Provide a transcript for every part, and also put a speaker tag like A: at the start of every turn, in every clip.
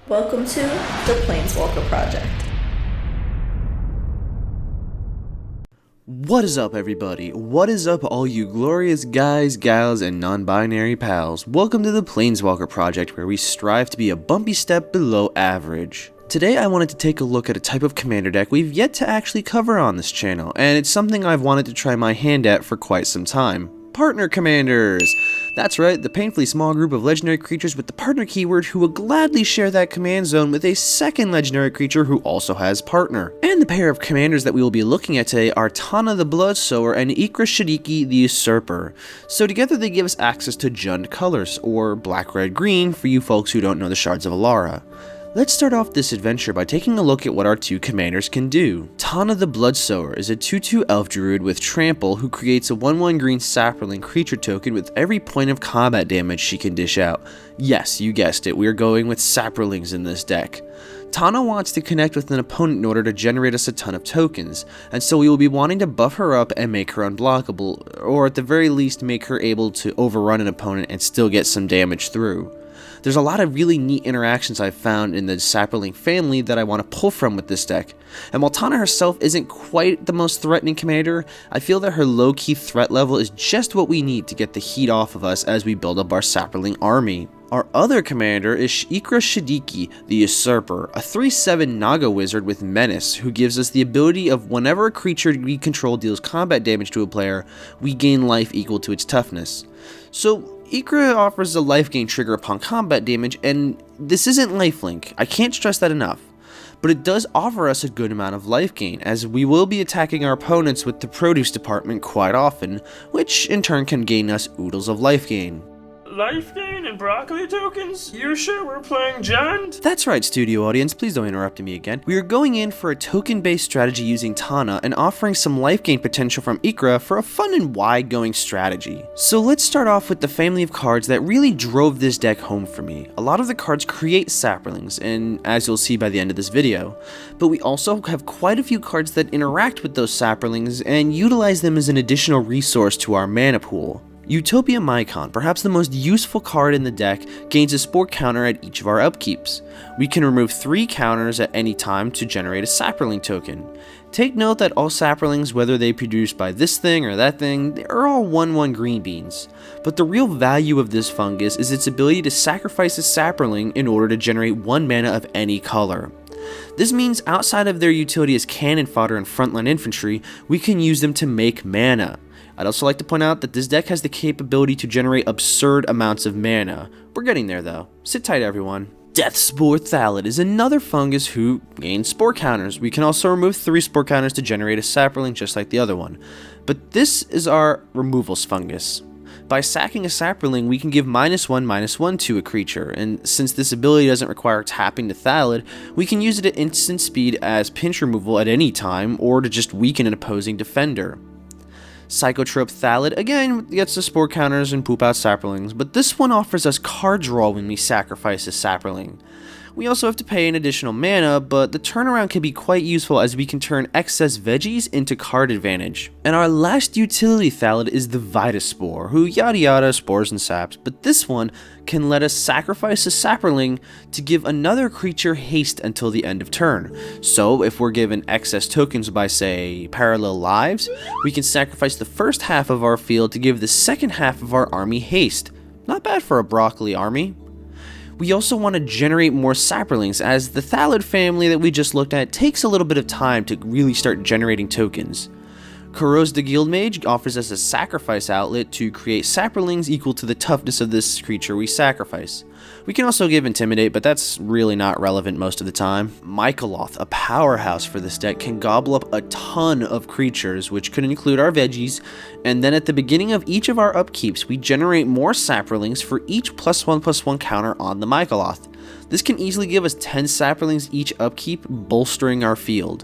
A: Welcome to the Planeswalker Project.
B: What is up, everybody? What is up, all you glorious guys, gals, and non-binary pals? Welcome to the Planeswalker Project, where we strive to be a bumpy step below average. Today I wanted to take a look at a type of commander deck we've yet to actually cover on this channel, and it's something I've wanted to try my hand at for quite some time. Partner Commanders! That's right, the painfully small group of legendary creatures with the partner keyword who will gladly share that command zone with a second legendary creature who also has partner. And the pair of commanders that we will be looking at today are Tana the Bloodsower and Ikra Shadiqi the Usurper. So together they give us access to Jund colors, or black, red, green for you folks who don't know the Shards of Alara. Let's start off this adventure by taking a look at what our two commanders can do. Tana the Bloodsower is a 2/2 elf druid with trample who creates a 1/1 green sapperling creature token with every point of combat damage she can dish out. Yes, you guessed it, we are going with sapperlings in this deck. Tana wants to connect with an opponent in order to generate us a ton of tokens, and so we will be wanting to buff her up and make her unblockable, or at the very least make her able to overrun an opponent and still get some damage through. There's a lot of really neat interactions I've found in the Sapperling family that I want to pull from with this deck, and while Tana herself isn't quite the most threatening commander, I feel that her low-key threat level is just what we need to get the heat off of us as we build up our Sapperling army. Our other commander is Ikra Shadiqi the Usurper, a 3/7 Naga wizard with Menace, who gives us the ability of whenever a creature we control deals combat damage to a player, we gain life equal to its toughness. So Ikra offers a life gain trigger upon combat damage, and this isn't lifelink, I can't stress that enough. But it does offer us a good amount of life gain, as we will be attacking our opponents with the produce department quite often, which in turn can gain us oodles of life gain.
C: Life gain and broccoli tokens? You sure we're playing Jund?
B: That's right, studio audience, please don't interrupt me again. We are going in for a token-based strategy using Tana and offering some life gain potential from Ikra for a fun and wide-going strategy. So let's start off with the family of cards that really drove this deck home for me. A lot of the cards create sapperlings, and as you'll see by the end of this video, but we also have quite a few cards that interact with those sapperlings and utilize them as an additional resource to our mana pool. Utopia Mycon, perhaps the most useful card in the deck, gains a spore counter at each of our upkeeps. We can remove 3 counters at any time to generate a sapperling token. Take note that all sapperlings, whether they produce by this thing or that thing, they are all 1/1 green beans. But the real value of this fungus is its ability to sacrifice a sapperling in order to generate 1 mana of any color. This means outside of their utility as cannon fodder and frontline infantry, we can use them to make mana. I'd also like to point out that this deck has the capability to generate absurd amounts of mana. We're getting there though. Sit tight, everyone. Death Spore Thallid is another fungus who gains spore counters. We can also remove 3 spore counters to generate a sapperling just like the other one. But this is our removals fungus. By sacking a sapperling, we can give -1/-1 to a creature, and since this ability doesn't require tapping to Thallid, we can use it at instant speed as pinch removal at any time, or to just weaken an opposing defender. Psychotrope Thallid again gets the spore counters and poop out sapperlings, but this one offers us card draw when we sacrifice a sapperling. We also have to pay an additional mana, but the turnaround can be quite useful as we can turn excess veggies into card advantage. And our last utility Thallid is the Vitus Spore, who yada yada spores and saps, but this one can let us sacrifice a sapperling to give another creature haste until the end of turn. So if we're given excess tokens by, say, parallel lives, we can sacrifice the first half of our field to give the second half of our army haste. Not bad for a broccoli army. We also want to generate more sapperlings, as the Thallid family that we just looked at takes a little bit of time to really start generating tokens. Kuros the Guildmage offers us a sacrifice outlet to create sapperlings equal to the toughness of this creature we sacrifice. We can also give Intimidate, but that's really not relevant most of the time. MacLeod, a powerhouse for this deck, can gobble up a ton of creatures, which could include our veggies, and then at the beginning of each of our upkeeps, we generate more sapperlings for each +1/+1 counter on the MacLeod. This can easily give us 10 sapperlings each upkeep, bolstering our field.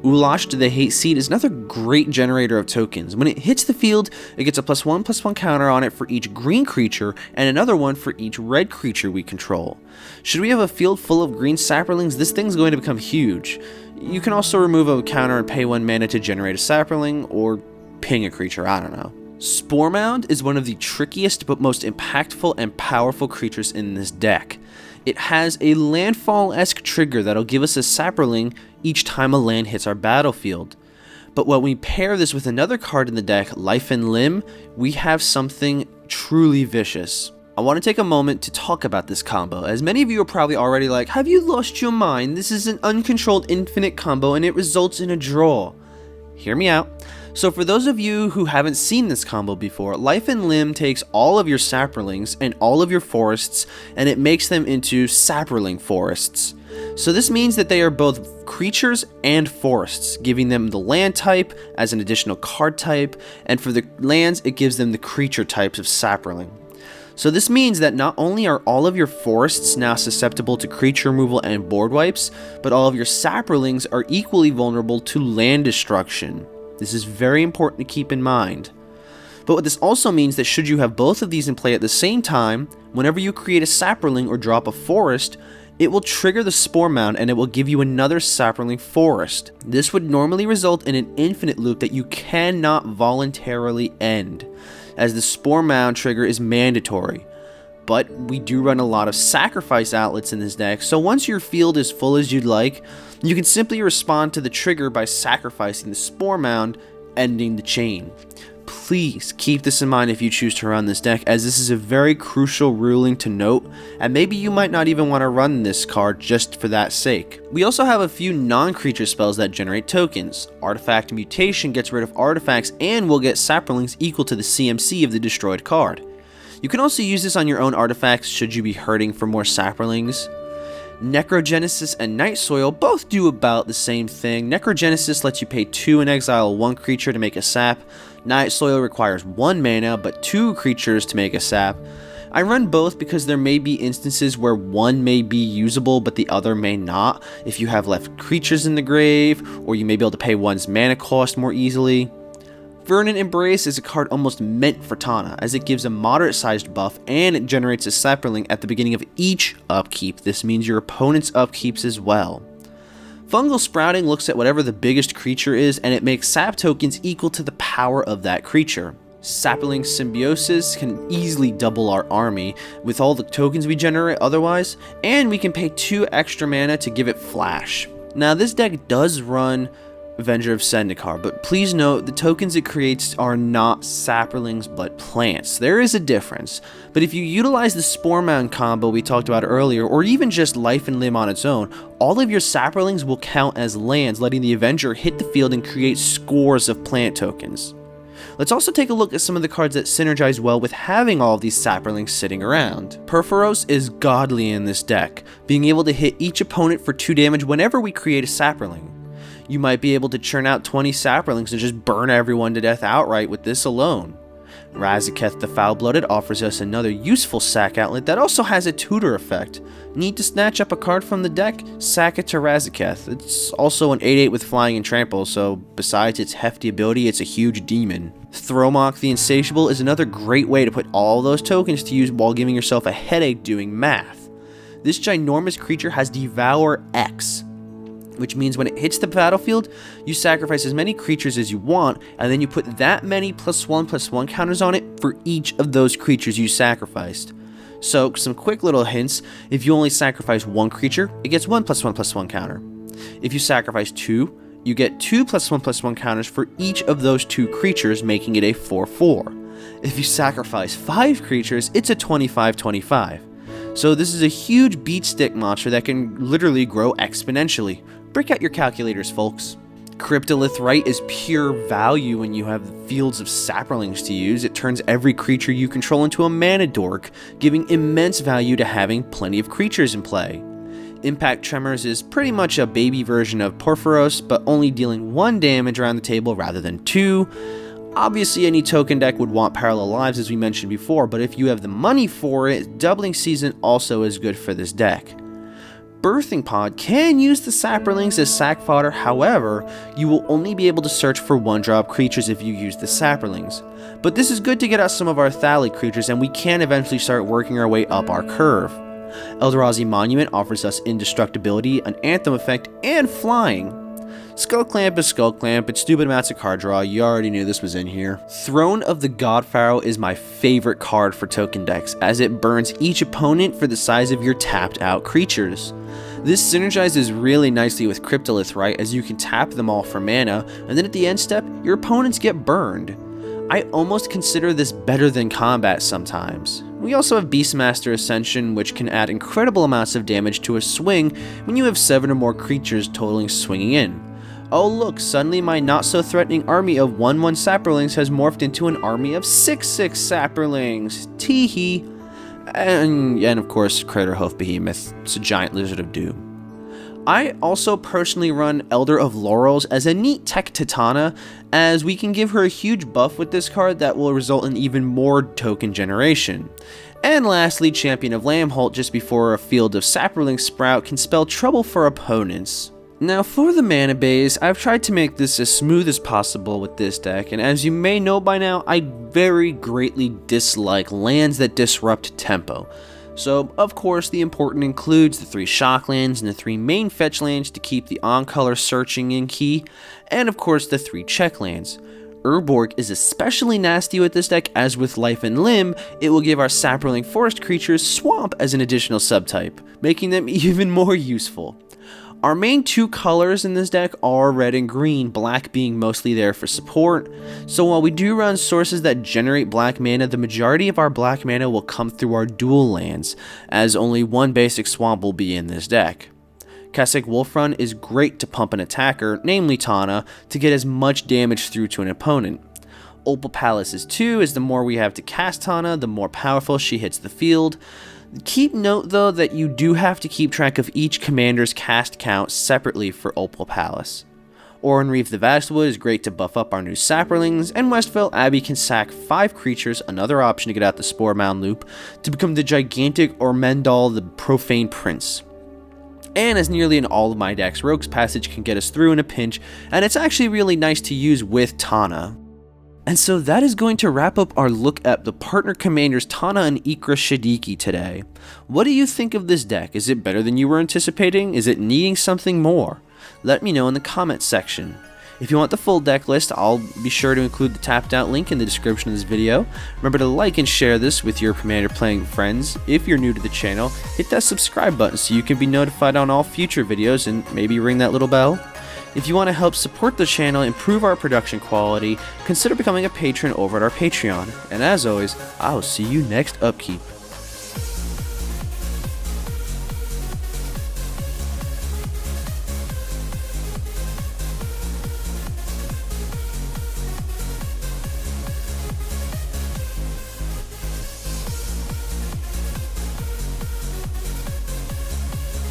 B: Ulash the Hate Seed is another great generator of tokens. When it hits the field, it gets a +1/+1 counter on it for each green creature, and another one for each red creature we control. Should we have a field full of green sapperlings, this thing's going to become huge. You can also remove a counter and pay 1 mana to generate a sapperling, or ping a creature, I don't know. Spore Mound is one of the trickiest but most impactful and powerful creatures in this deck. It has a landfall-esque trigger that'll give us a sapperling each time a land hits our battlefield. But when we pair this with another card in the deck, Life and Limb, we have something truly vicious. I want to take a moment to talk about this combo, as many of you are probably already like, have you lost your mind? This is an uncontrolled infinite combo and it results in a draw. Hear me out. So for those of you who haven't seen this combo before, Life and Limb takes all of your sapperlings and all of your forests and it makes them into sapperling forests. So this means that they are both creatures and forests, giving them the land type as an additional card type, and for the lands it gives them the creature types of sapperling. So this means that not only are all of your forests now susceptible to creature removal and board wipes, but all of your sapperlings are equally vulnerable to land destruction. This is very important to keep in mind. But what this also means that should you have both of these in play at the same time, whenever you create a sapperling or drop a forest, it will trigger the Spore Mound and it will give you another sapperling forest. This would normally result in an infinite loop that you cannot voluntarily end, as the Spore Mound trigger is mandatory. But we do run a lot of sacrifice outlets in this deck, so once your field is full as you'd like, you can simply respond to the trigger by sacrificing the Spore Mound, ending the chain. Please keep this in mind if you choose to run this deck, as this is a very crucial ruling to note, and maybe you might not even want to run this card just for that sake. We also have a few non-creature spells that generate tokens. Artifact Mutation gets rid of artifacts and will get sapperlings equal to the CMC of the destroyed card. You can also use this on your own artifacts should you be hurting for more sapperlings. Necrogenesis and Night Soil both do about the same thing. Necrogenesis lets you pay 2 and exile 1 creature to make a sap. Night Soil requires 1 mana but 2 creatures to make a sap. I run both because there may be instances where one may be usable but the other may not, if you have left creatures in the grave, or you may be able to pay one's mana cost more easily. Vernon Embrace is a card almost meant for Tana, as it gives a moderate-sized buff and it generates a sapperling at the beginning of each upkeep. This means your opponent's upkeeps as well. Fungal Sprouting looks at whatever the biggest creature is and it makes sap tokens equal to the power of that creature. Sapperling Symbiosis can easily double our army with all the tokens we generate otherwise, and we can pay 2 extra mana to give it flash. Now this deck does run Avenger of Zendikar, but please note the tokens it creates are not sapperlings but plants. There is a difference, but if you utilize the Spore Mound combo we talked about earlier, or even just Life and Limb on its own, all of your sapperlings will count as lands, letting the Avenger hit the field and create scores of plant tokens. Let's also take a look at some of the cards that synergize well with having all of these sapperlings sitting around. Purphoros is godly in this deck, being able to hit each opponent for 2 damage whenever we create a sapperling. You might be able to churn out 20 sapperlings and just burn everyone to death outright with this alone. Razaketh the Foul-Blooded offers us another useful sack outlet that also has a tutor effect. Need to snatch up a card from the deck? Sack it to Razaketh. It's also an 8/8 with flying and trample, so besides its hefty ability, it's a huge demon. Thromok the Insatiable is another great way to put all those tokens to use while giving yourself a headache doing math. This ginormous creature has Devour X, which means when it hits the battlefield, you sacrifice as many creatures as you want, and then you put that many +1/+1 counters on it for each of those creatures you sacrificed. So, some quick little hints: if you only sacrifice 1 creature, it gets 1 +1/+1 counter. If you sacrifice 2, you get 2 +1/+1 counters for each of those 2 creatures, making it a 4/4. If you sacrifice 5 creatures, it's a 25/25. So this is a huge beatstick monster that can literally grow exponentially. Break out your calculators, folks. Cryptolith Rite is pure value when you have fields of sapperlings to use. It turns every creature you control into a mana dork, giving immense value to having plenty of creatures in play. Impact Tremors is pretty much a baby version of Purphoros, but only dealing 1 damage around the table rather than 2. Obviously, any token deck would want Parallel Lives, as we mentioned before, but if you have the money for it, Doubling Season also is good for this deck. Birthing Pod can use the sapperlings as sack fodder, however, you will only be able to search for 1-drop creatures if you use the sapperlings. But this is good to get out some of our Thali creatures, and we can eventually start working our way up our curve. Eldrazi Monument offers us indestructibility, an Anthem effect, and flying. Skull Clamp is Skull Clamp, it's stupid amounts of card draw, you already knew this was in here. Throne of the God Pharaoh is my favorite card for token decks, as it burns each opponent for the size of your tapped out creatures. This synergizes really nicely with Cryptolith, right, as you can tap them all for mana, and then at the end step, your opponents get burned. I almost consider this better than combat sometimes. We also have Beastmaster Ascension, which can add incredible amounts of damage to a swing when you have 7 or more creatures totaling swinging in. Oh look, suddenly my not so threatening army of 1/1 Saprolings has morphed into an army of 6/6 Saprolings. Teehee. And of course, Craterhoof Behemoth. It's a giant lizard of doom. I also personally run Elder of Laurels as a neat tech to Tana, as we can give her a huge buff with this card that will result in even more token generation. And lastly, Champion of Lambholt just before a field of Saproling Sprout can spell trouble for opponents. Now for the mana base, I've tried to make this as smooth as possible with this deck, and as you may know by now, I very greatly dislike lands that disrupt tempo. So, of course, the important includes the 3 shock lands and the 3 main fetch lands to keep the on-color searching in key, and of course the 3 check lands. Urborg is especially nasty with this deck, as with Life and Limb, it will give our Saproling Forest creatures Swamp as an additional subtype, making them even more useful. Our main 2 colors in this deck are red and green, black being mostly there for support. So while we do run sources that generate black mana, the majority of our black mana will come through our dual lands, as only 1 basic swamp will be in this deck. Kessig Wolfrun is great to pump an attacker, namely Tana, to get as much damage through to an opponent. Opal Palace is 2, as the more we have to cast Tana, the more powerful she hits the field. Keep note though that you do have to keep track of each commander's cast count separately for Opal Palace. Orenreef the Vastwood is great to buff up our new Saprolings, and Westvale Abbey can sack 5 creatures, another option to get out the Spore Mound loop, to become the gigantic Ormendal the Profane Prince. And as nearly in all of my decks, Rogue's Passage can get us through in a pinch, and it's actually really nice to use with Tana. And so that is going to wrap up our look at the partner commanders Tana and Ikra Shadiqi today. What do you think of this deck? Is it better than you were anticipating? Is it needing something more? Let me know in the comments section. If you want the full deck list, I'll be sure to include the tapped out link in the description of this video. Remember to like and share this with your Commander playing friends. If you're new to the channel, hit that subscribe button so you can be notified on all future videos and maybe ring that little bell. If you want to help support the channel, improve our production quality, consider becoming a patron over at our Patreon. And as always, I'll see you next upkeep.